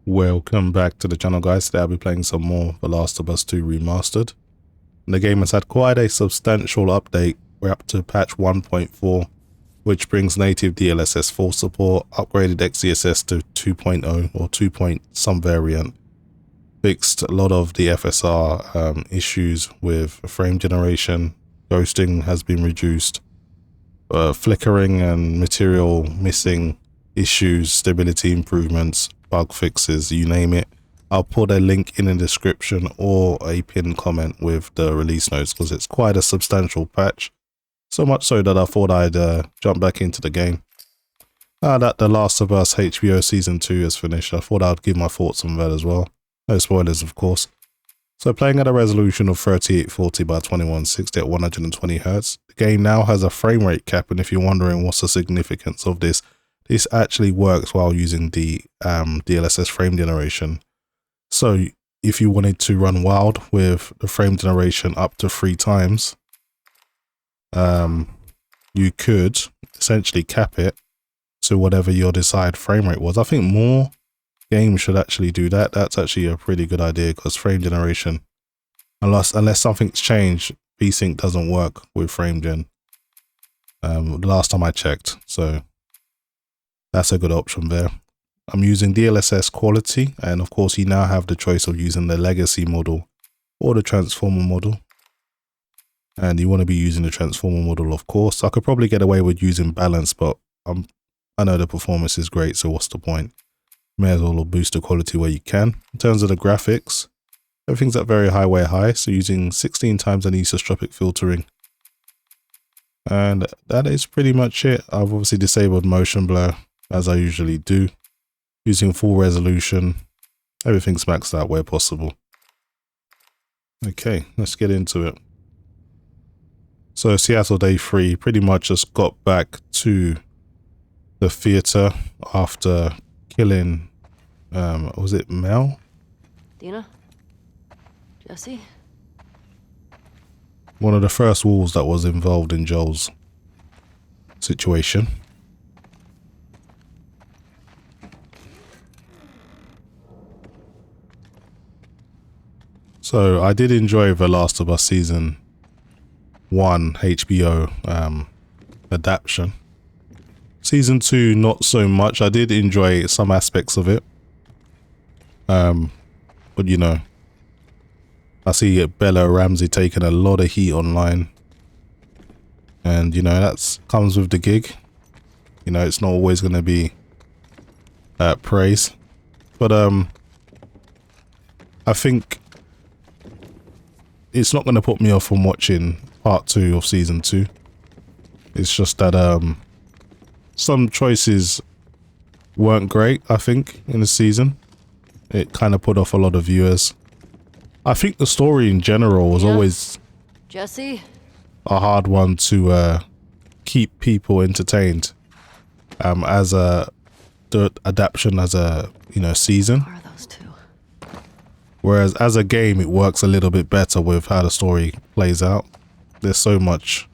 Welcome back to the channel, guys. Today I'll be playing some more The Last of Us 2 Remastered. The game has had quite a substantial update. We're up to patch 1.4, which brings native DLSS 4 support, upgraded XeSS to 2.0 or 2 point some variant, fixed a lot of the FSR issues with frame generation, ghosting has been reduced, flickering and material missing issues, stability improvements, bug fixes, you name it. I'll put a link in the description or a pinned comment with the release notes because it's quite a substantial patch. So much so that I thought I'd jump back into the game. Now that The Last of Us HBO Season 2 is finished, I thought I'd give my thoughts on that as well. No spoilers, of course. So playing at a resolution of 3840 by 2160 at 120Hz, the game now has a frame rate cap, and if you're wondering what's the significance of this, this actually works while using the DLSS frame generation. So if you wanted to run wild with the frame generation up to 3 times, you could essentially cap it to whatever your desired frame rate was. I think more games should actually do that. That's actually a pretty good idea because frame generation, unless something's changed, VSync doesn't work with frame gen. The last time I checked, so that's a good option there. I'm using DLSS quality, and of course you now have the choice of using the legacy model or the transformer model. And you want to be using the transformer model, of course. I could probably get away with using balance, but I know the performance is great, so what's the point? May as well boost the quality where you can. In terms of the graphics, everything's at very high way high, so using 16 times anisotropic filtering. And that is pretty much it. I've obviously disabled motion blur, as I usually do. Using full resolution, everything's maxed out where possible. Okay, let's get into it. So Seattle Day 3, pretty much just got back to the theater after killing, was it Mel? Dina? Jesse? One of the first wolves that was involved in Joel's situation. So I did enjoy The Last of Us Season 1 HBO adaptation. Season 2 not so much. I did enjoy some aspects of it. But you know, I see Bella Ramsey taking a lot of heat online. And you know, that's comes with the gig. You know, it's not always going to be praise. But I think it's not going to put me off from watching part 2 of season 2. It's just that some choices weren't great, I think, in the season. It kind of put off a lot of viewers. I think the story in general was always Jesse? a hard one to keep people entertained as the adaptation as a, you know, season. Who are those two? Whereas as a game, it works a little bit better with how the story plays out. There's so much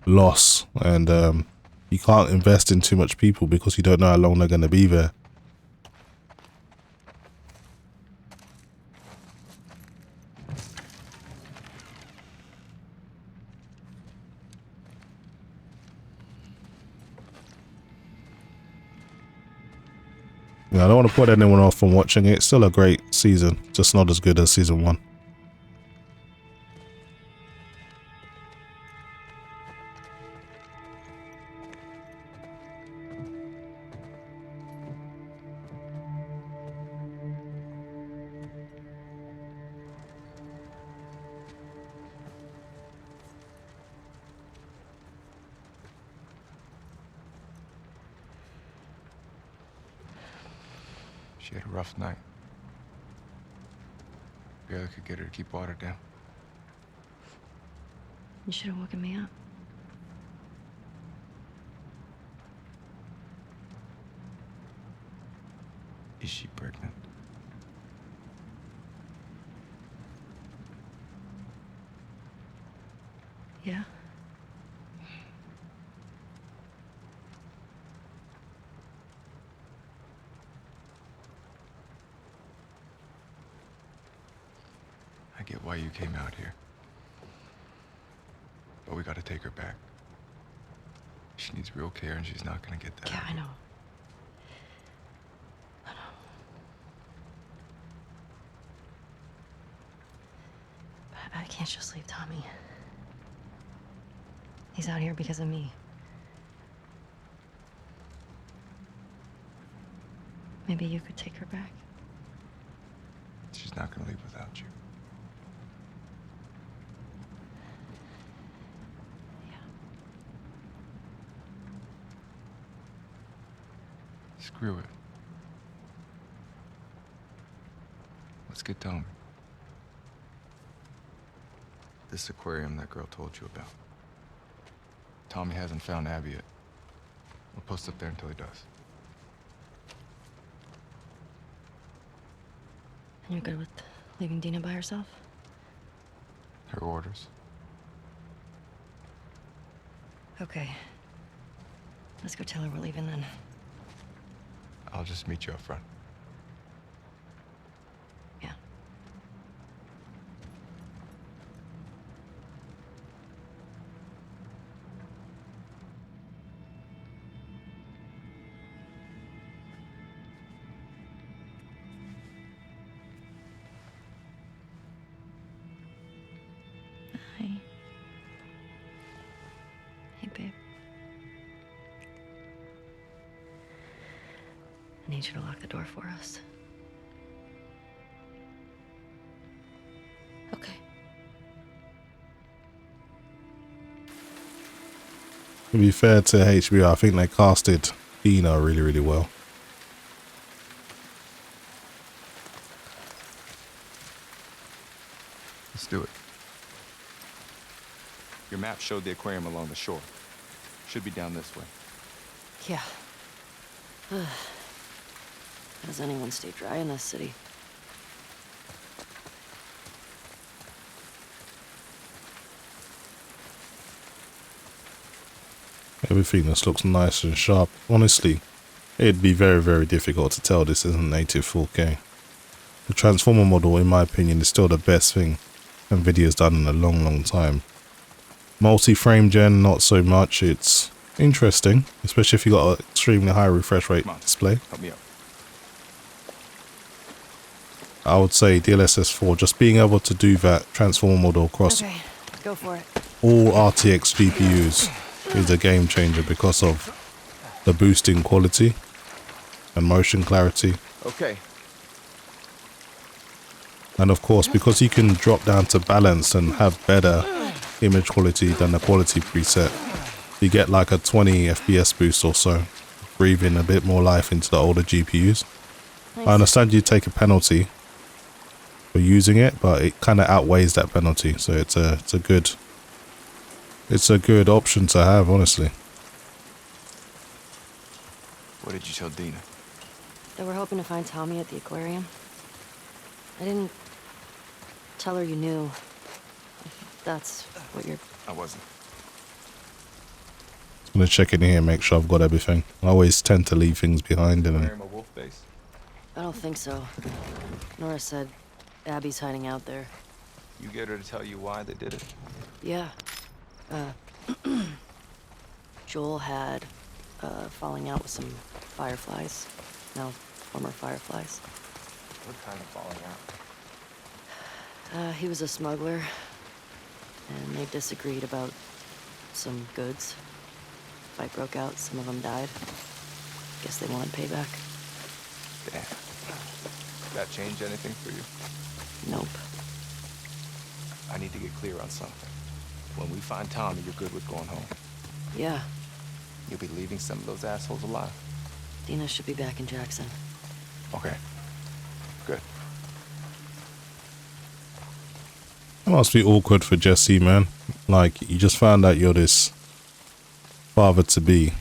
loss, and you can't invest in too much people because you don't know how long they're going to be there. You know, I don't want to put anyone off from watching it. It's still a great season, just not as good as season 1. She had a rough night. Barely could get her to keep water down. You should have woken me up. Is she pregnant? Yeah? get why you came out here. But we gotta take her back. She needs real care and she's not gonna get that. Yeah, I know. But I can't just leave Tommy. He's out here because of me. Maybe you could take her back. She's not gonna leave without you. Yeah. Screw it. Let's get Tommy. This aquarium that girl told you about. Tommy hasn't found Abby yet. We'll post up there until he does. And you're good with leaving Dina by herself? Her orders. Okay. Let's go tell her we're leaving then. I'll just meet you up front. Yeah. Hi. Hey, babe. I need you to lock the door for us. Okay. To be fair to HBO, I think they casted Dina really, really well. Let's do it. Your map showed the aquarium along the shore. Should be down this way. Yeah. How does anyone stay dry in this city? Everything just looks nice and sharp. Honestly, it'd be very, very difficult to tell this isn't native 4K. The transformer model, in my opinion, is still the best thing Nvidia's done in a long, long time. Multi-frame gen, not so much. It's interesting, especially if you got an extremely high refresh rate display. Help me out. I would say DLSS 4, just being able to do that transformer model across Okay, go for it. all RTX GPUs is a game changer because of the boosting quality and motion clarity. Okay. And of course, because you can drop down to balance and have better image quality than the quality preset, you get like a 20 FPS boost or so, breathing a bit more life into the older GPUs. Nice. I understand you take a penalty for using it, but it kind of outweighs that penalty, so it's a good option to have, honestly. What did you tell Dina? That we're hoping to find Tommy at the aquarium. I didn't tell her you knew. That's what you're... I wasn't. I'm gonna check in here and make sure I've got everything. I always tend to leave things behind and Wearing my wolf face. I don't think so. Nora said Abby's hiding out there. You get her to tell you why they did it? Yeah. Joel had falling out with some fireflies. No, former fireflies. What kind of falling out? He was a smuggler, and they disagreed about some goods. Fight broke out, some of them died. Guess they wanted payback. Damn. That change anything for you? Nope. I need to get clear on something. When we find Tommy, you're good with going home. Yeah, You'll be leaving some of those assholes alive. Dina should be back in Jackson. Okay. Good. it must be awkward for Jesse, man. Like, you just found out you're this father-to-be.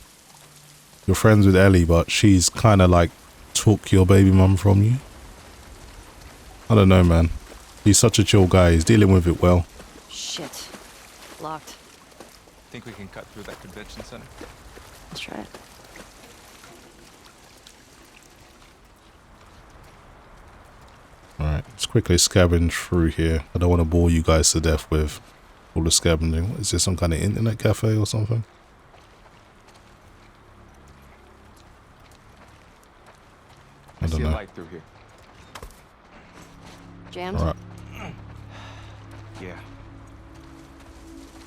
You're friends with Ellie, but she's kind of like took your baby mum from you. I don't know, man. He's such a chill guy. He's dealing with it well. Shit. Locked. Think we can cut through that convention center? Let's try it. Alright. Alright, let's quickly scavenge through here. I don't want to bore you guys to death with all the scavenging. What, is this some kind of internet cafe or something? I don't see a know. light through here. Jammed? Alright. Yeah.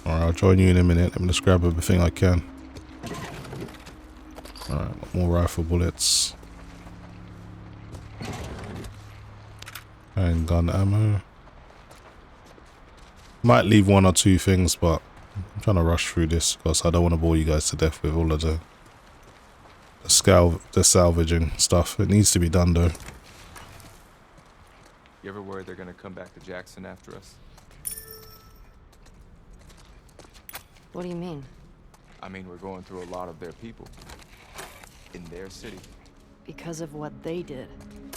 Alright, I'll join you in a minute. Let me just grab everything I can. Alright, more rifle bullets. And gun ammo. Might leave one or two things, but I'm trying to rush through this because I don't want to bore you guys to death with all of the salvaging stuff. It needs to be done though. You ever worried they're gonna come back to Jackson after us? What do you mean? I mean, we're going through a lot of their people. In their city. Because of what they did.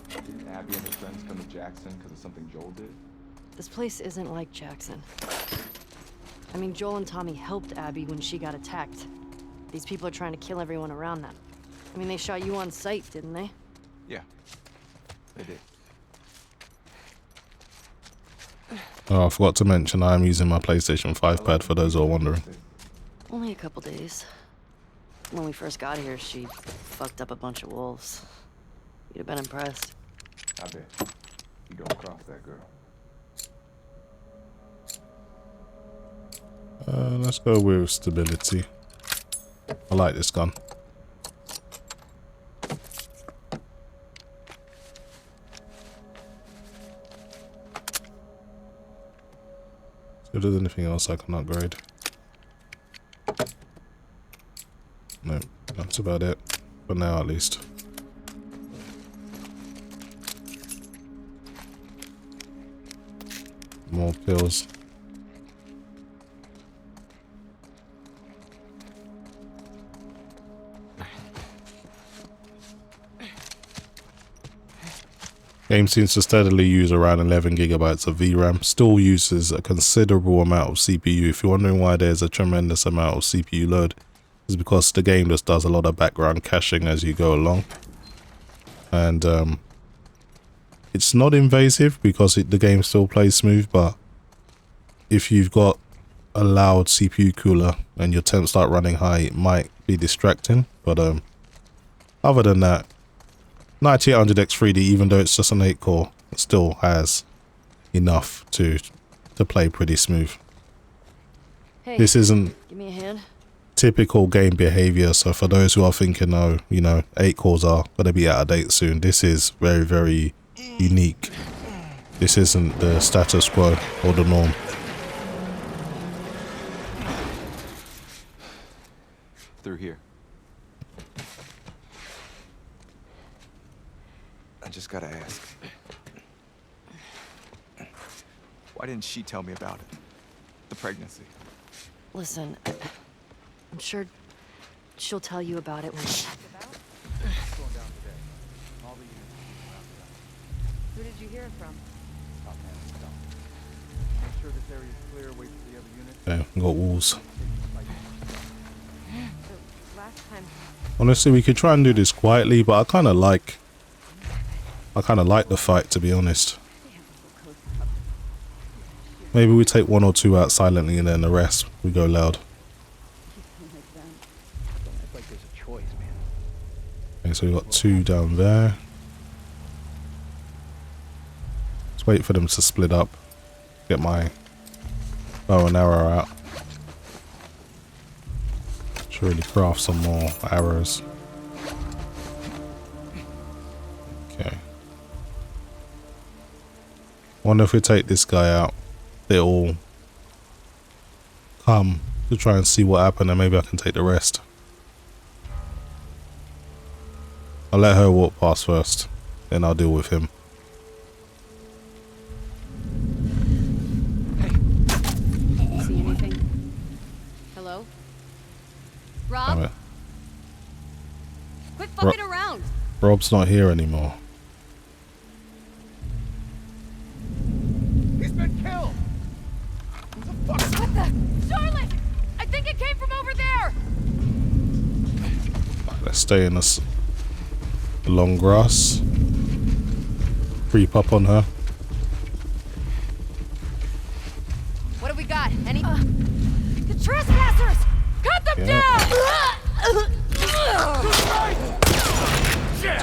Did Abby and her friends come to Jackson because of something Joel did? This place isn't like Jackson. I mean, Joel and Tommy helped Abby when she got attacked. These people are trying to kill everyone around them. I mean, they shot you on sight, didn't they? Yeah. They did. Oh, I forgot to mention I am using my PlayStation 5 pad for those who are wondering. Only a couple days. When we first got here, she fucked up a bunch of wolves. You'd have been impressed. I bet. You don't cross that girl. Let's go with stability. I like this gun. See if there's anything else I can upgrade. No, that's about it. For now, at least. More pills. Game seems to steadily use around 11 gigabytes of VRAM. Still uses a considerable amount of CPU. If you're wondering why there's a tremendous amount of CPU load, it's because the game just does a lot of background caching as you go along. And it's not invasive because the game still plays smooth, but if you've got a loud CPU cooler and your temps start running high, it might be distracting. But other than that, 9800X 3D, even though it's just an 8 core, it still has enough to play pretty smooth. Hey, This isn't give me a hand. typical game behavior, so for those who are thinking, oh, you know, 8 cores are going to be out of date soon, this is very, very unique. This isn't the status quo or the norm. Through here. I just gotta ask. Why didn't she tell me about it? The pregnancy. Listen, I'm sure she'll tell you about it when she... Who did you hear it from? Make sure this area is clear, wait for the other units. Okay, we've got walls. The last time. Honestly, we could try and do this quietly, but I kind of like the fight, to be honest. Maybe we take one or two out silently and then the rest we go loud. Okay, so we got two down there. Let's wait for them to split up. Get my bow and arrow out. Should really craft some more arrows. Okay. Wonder if we take this guy out, they'll come to try and see what happened, and maybe I can take the rest. I'll let her walk past first, then I'll deal with him. See anything? Hello? Rob? Damn it. Quit fucking around! Rob's not here anymore. He's been killed! What the? Charlotte! I think it came from over there! Let's stay in the long grass. Creep up on her.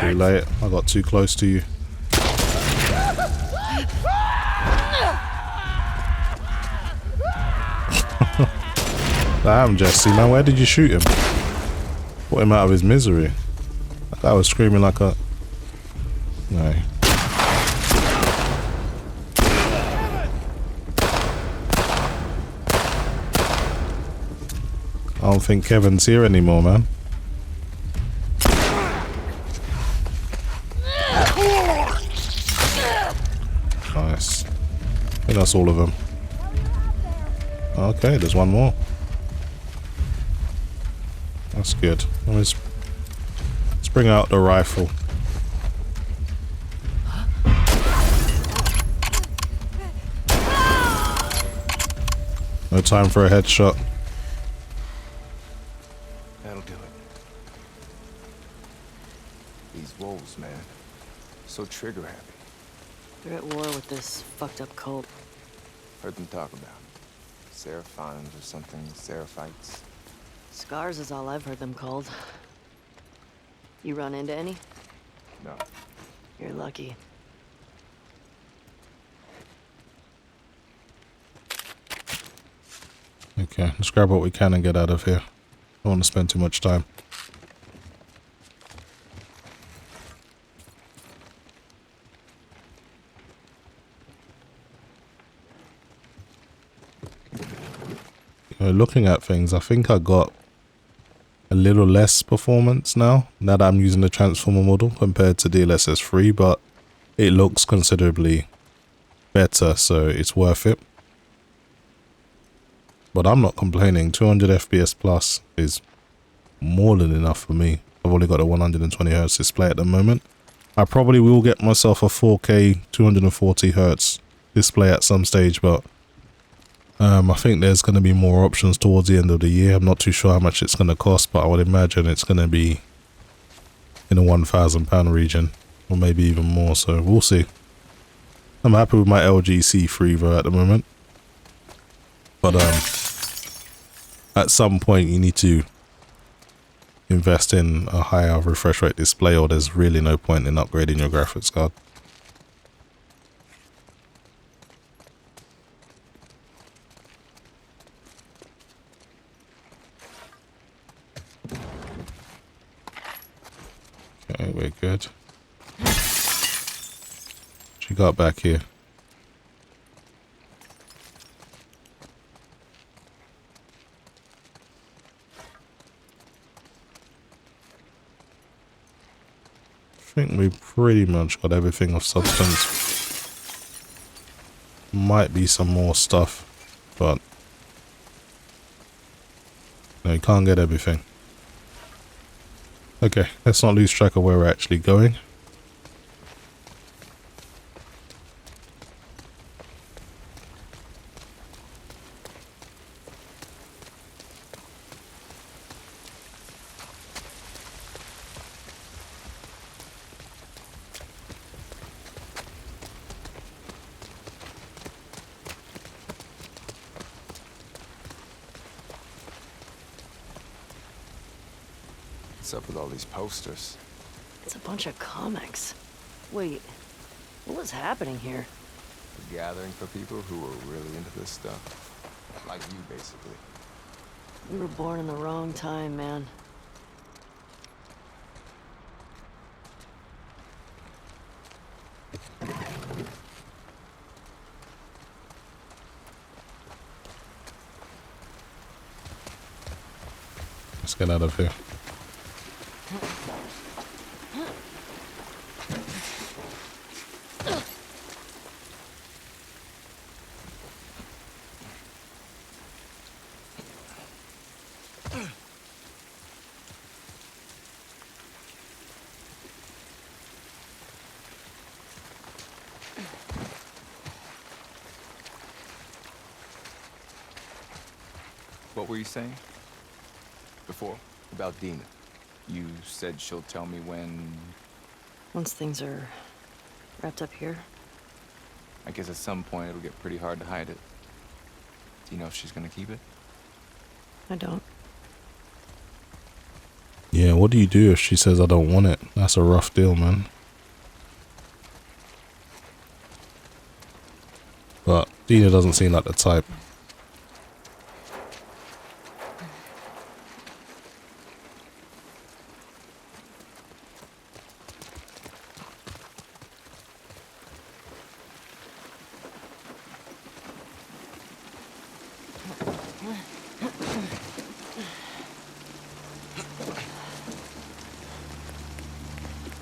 Too late. I got too close to you. Damn, Jesse, man, where did you shoot him? Put him out of his misery. That guy was screaming like a... No. I don't think Kevin's here anymore, man. Nice. I think that's all of them. Okay, there's one more. That's good. Let's bring out the rifle. No time for a headshot. That'll do it. These wolves, man. So trigger happy. They're at war with this fucked up cult. Heard them talk about Seraphons or something, Seraphites. Scars is all I've heard them called. You run into any? No. You're lucky. Okay, let's grab what we can and get out of here. Don't want to spend too much time. Looking at things, I think I got a little less performance now that I'm using the transformer model compared to DLSS 3, but it looks considerably better, so it's worth it. But I'm not complaining. 200 FPS plus is more than enough for me. I've only got a 120Hz display at the moment. I probably will get myself a 4K 240Hz display at some stage, but I think there's going to be more options towards the end of the year. I'm not too sure how much it's going to cost, but I would imagine it's going to be in the £1,000 region, or maybe even more, so we'll see. I'm happy with my LG C3 though at the moment. But at some point you need to invest in a higher refresh rate display, or there's really no point in upgrading your graphics card. Okay, we're good. What you got back here? I think we pretty much got everything of substance. Might be some more stuff, but no, you can't get everything. Okay, let's not lose track of where we're actually going. What's up with all these posters? It's a bunch of comics. Wait, what was happening here? A gathering for people who are really into this stuff. Like you, basically. We were born in the wrong time, man. Let's get out of here. What were you saying? Before? About Dina. You said she'll tell me when... Once things are wrapped up here. I guess at some point it'll get pretty hard to hide it. Do you know if she's gonna keep it? I don't. Yeah, what do you do if she says I don't want it? That's a rough deal, man. But Dina doesn't seem like the type.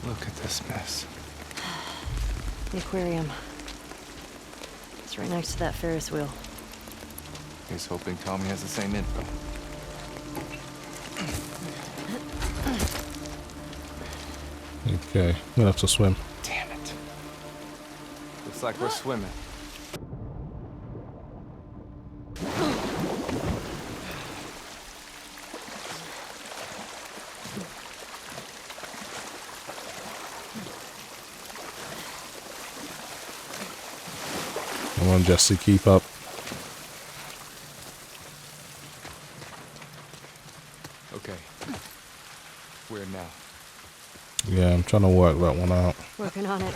Look at this mess. The aquarium. It's right next to that Ferris wheel. He's hoping Tommy has the same info. Okay, I'm gonna have to swim. Damn it. Looks like we're swimming. Come on, Jesse, keep up. Okay. Where now? Yeah, I'm trying to work that one out. Working on it.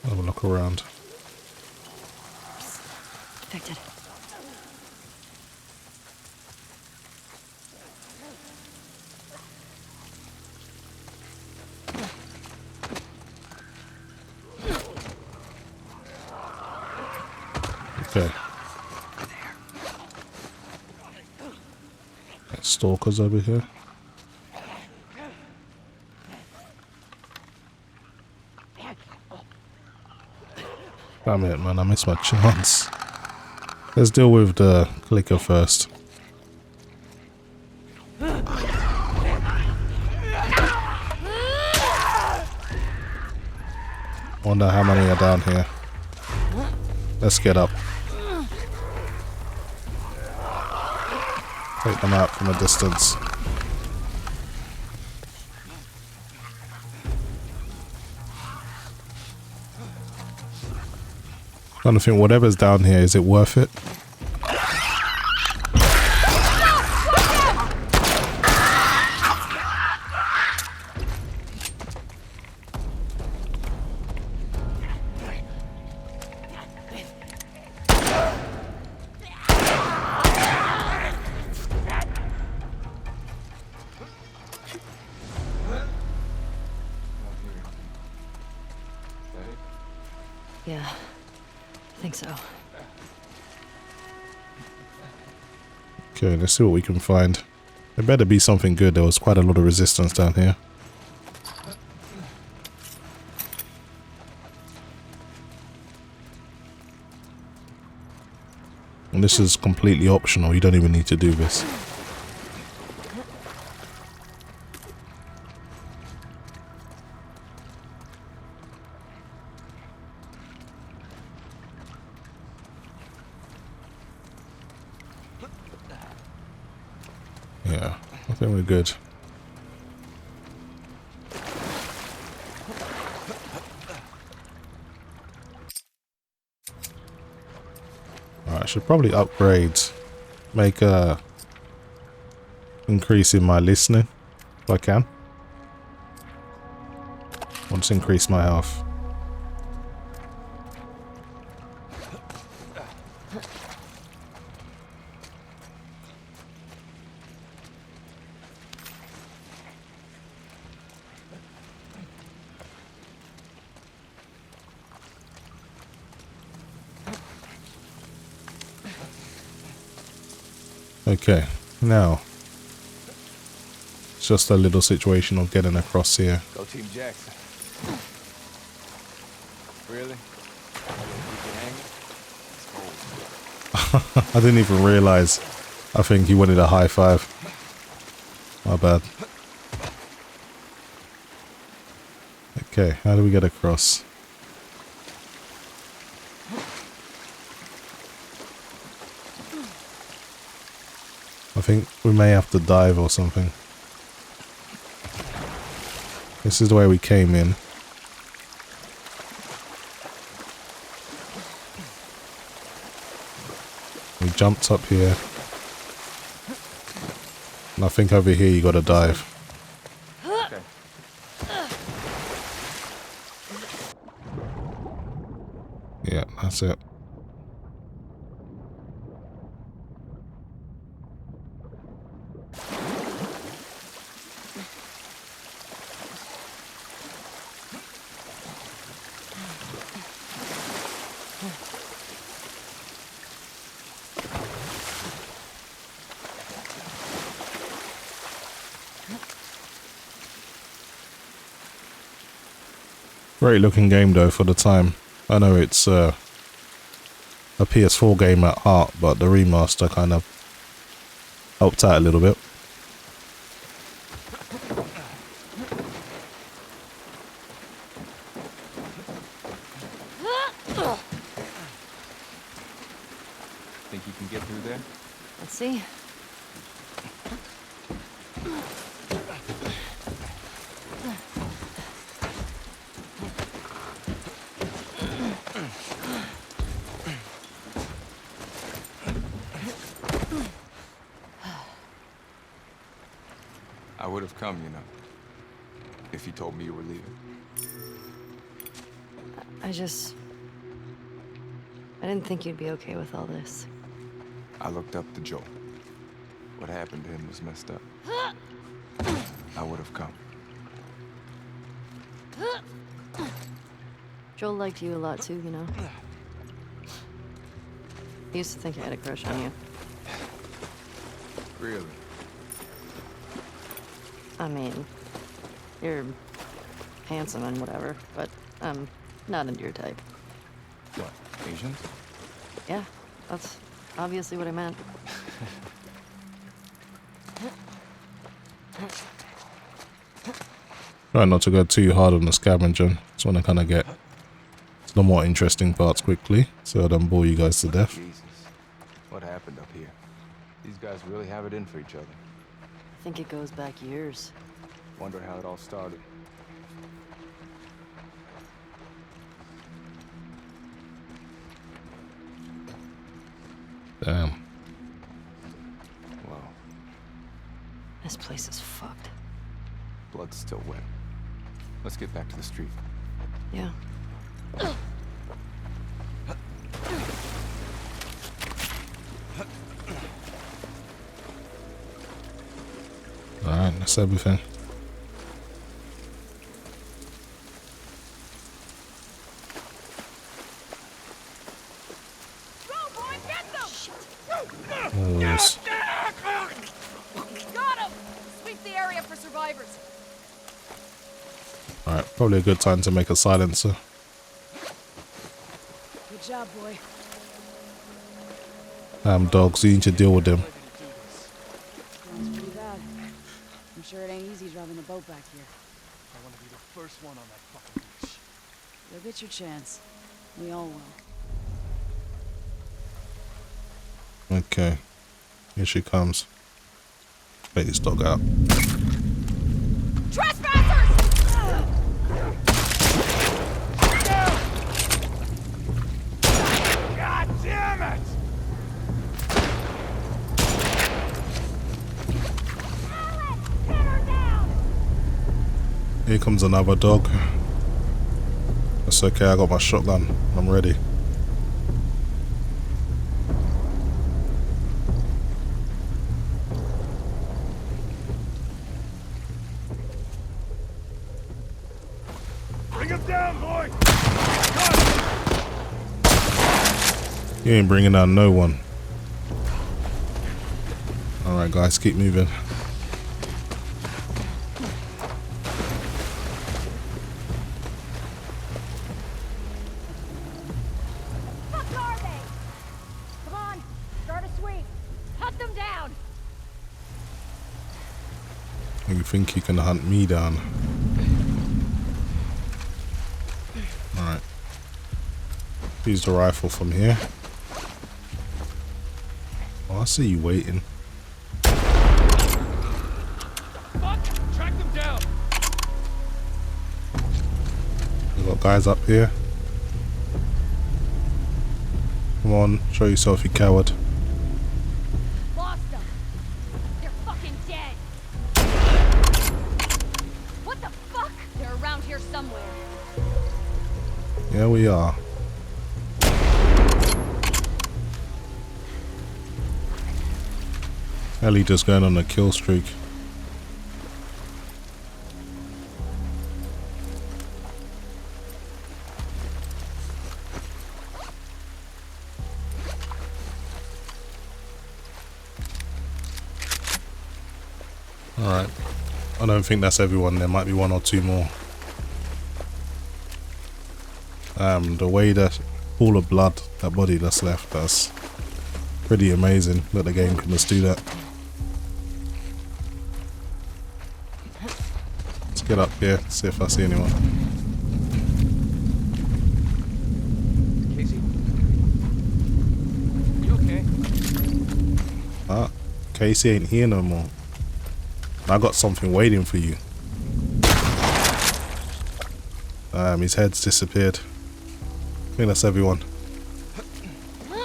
Have a look around. Affected. Okay. Stalkers over here. Damn it, man, I missed my chance. Let's deal with the clicker first. Wonder how many are down here. Let's get up. Take them out from a distance. Trying to think, whatever's down here, is it worth it? Yeah, I think so. Okay, let's see what we can find. There better be something good. There was quite a lot of resistance down here. And this is completely optional. You don't even need to do this. Yeah, I think we're good. Alright, I should probably upgrade. Make a increase in my listening if I can. I'll just increase my health. Okay, now it's just a little situation of getting across here. Go Team Jackson. Really? I didn't even realize. I think he wanted a high five. My bad. Okay, how do we get across? I think we may have to dive or something. This is the way we came in. jumped up here. And I think over here you gotta dive. Okay. Yeah, that's it. Great looking game though for the time. I know it's a PS4 game at heart, but the remaster kind of helped out a little bit. Think you can get through there? Let's see. I would have come, you know, if you told me you were leaving. I didn't think you'd be okay with all this. I looked up to Joel. What happened to him was messed up. I would have come. Joel liked you a lot too, you know. He used to think I had a crush on you. Really? I mean, you're handsome and whatever, but I'm not into your type. What, Asians? Yeah, that's obviously what I meant. Try not to go too hard on the scavenging. Just want to kind of get to the more interesting parts quickly, so I don't bore you guys to death. Jesus. What happened up here? These guys really have it in for each other. I think it goes back years. Wonder how it all started. Damn. Wow. This place is fucked. Blood's still wet. Let's get back to the street. Yeah. Alright, that's everything. Go, boy, get them! Oh, yes. Got him! Sweep the area for survivors. Alright, probably a good time to make a silencer. Good job, boy. Dogs, you need to deal with them. Sounds pretty bad. I'm sure it ain't easy driving a boat back here. I want to be the first one on that fucking beach. You'll get your chance. We all will. Okay. Here she comes. Let this dog out. Trespassers! God damn it! Here comes another dog. That's okay, I got my shotgun. I'm ready. Bring him down, boy! You ain't bringing down no one. Alright guys, keep moving. Fuck are they? Come on, start a sweep. Hunt them down. You think you can hunt me down? Alright. Use the rifle from here. Oh, I see you waiting. Fuck! Track them down! We got guys up here. Come on, show yourself, you coward. there we are. Ellie just going on a kill streak. Alright, I don't think that's everyone, there might be one or two more. The way that all the blood, that body that's left, that's pretty amazing that the game can just do that. Let's get up here, see if I see anyone. Casey? You okay? Ah, Casey ain't here no more. I got something waiting for you. His head's disappeared. I think that's everyone. I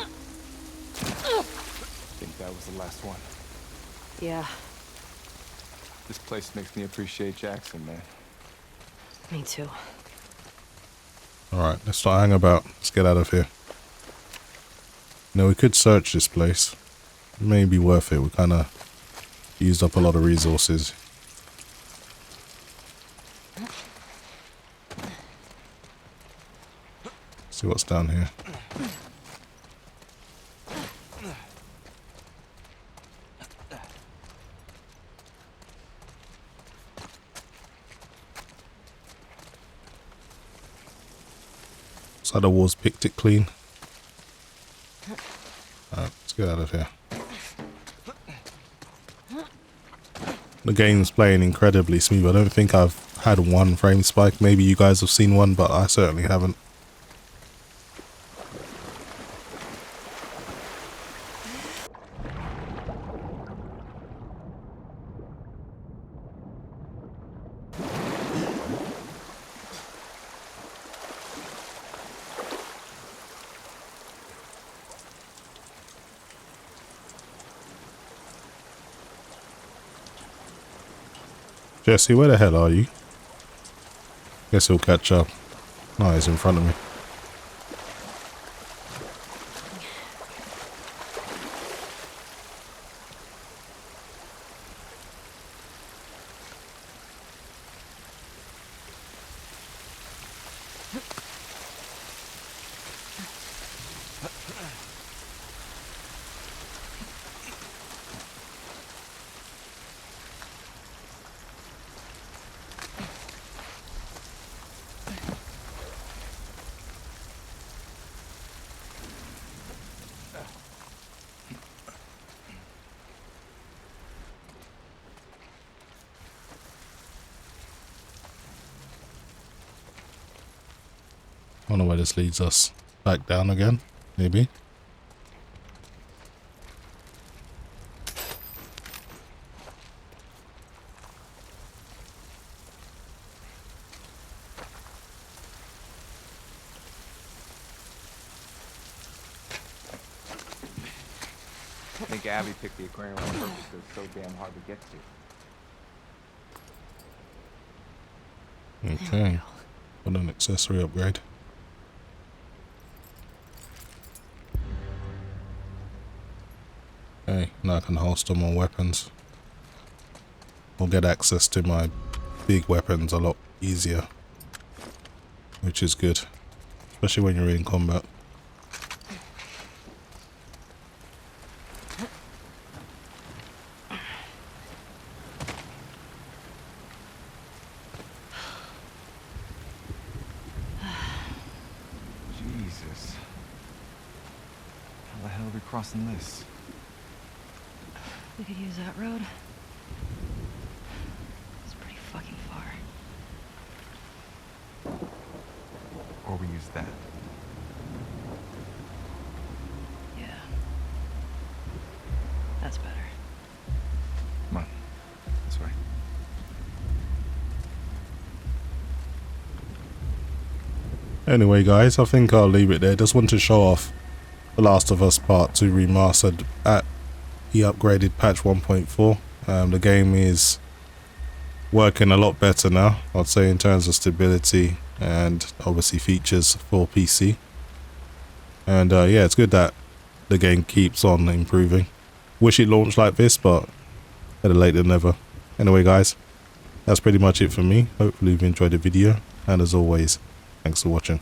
think that was the last one. Yeah, This place makes me appreciate Jackson, man. me too. Alright, let's not hang about. Let's get out of here. Now we could search this place. It may be worth it. We kind of used up a lot of resources. See what's down here. Side of walls picked it clean. Alright, let's get out of here. The game's playing incredibly smooth. I don't think I've had one frame spike. Maybe you guys have seen one, but I certainly haven't. Jesse, where the hell are you? Guess he'll catch up. No, he's in front of me. I wonder where this leads us. Back down again, maybe. I think Abby picked the aquarium on purpose because it's so damn hard to get to. Okay. What an accessory upgrade. Okay, now I can holster more weapons. We'll get access to my big weapons a lot easier. Which is good. Especially when you're in combat. Jesus. How the hell are we crossing this? We could use that road. It's pretty fucking far. Or we use that. Yeah. That's better. Come on. This way. Anyway guys, I think I'll leave it there. Just want to show off The Last of Us Part 2 Remastered at the upgraded patch 1.4. The game is working a lot better now, I'd say, in terms of stability, and obviously features for PC. And yeah, it's good that the game keeps on improving. Wish it launched like this, but better late than never. Anyway guys, that's pretty much it for me. Hopefully you've enjoyed the video, and as always, thanks for watching.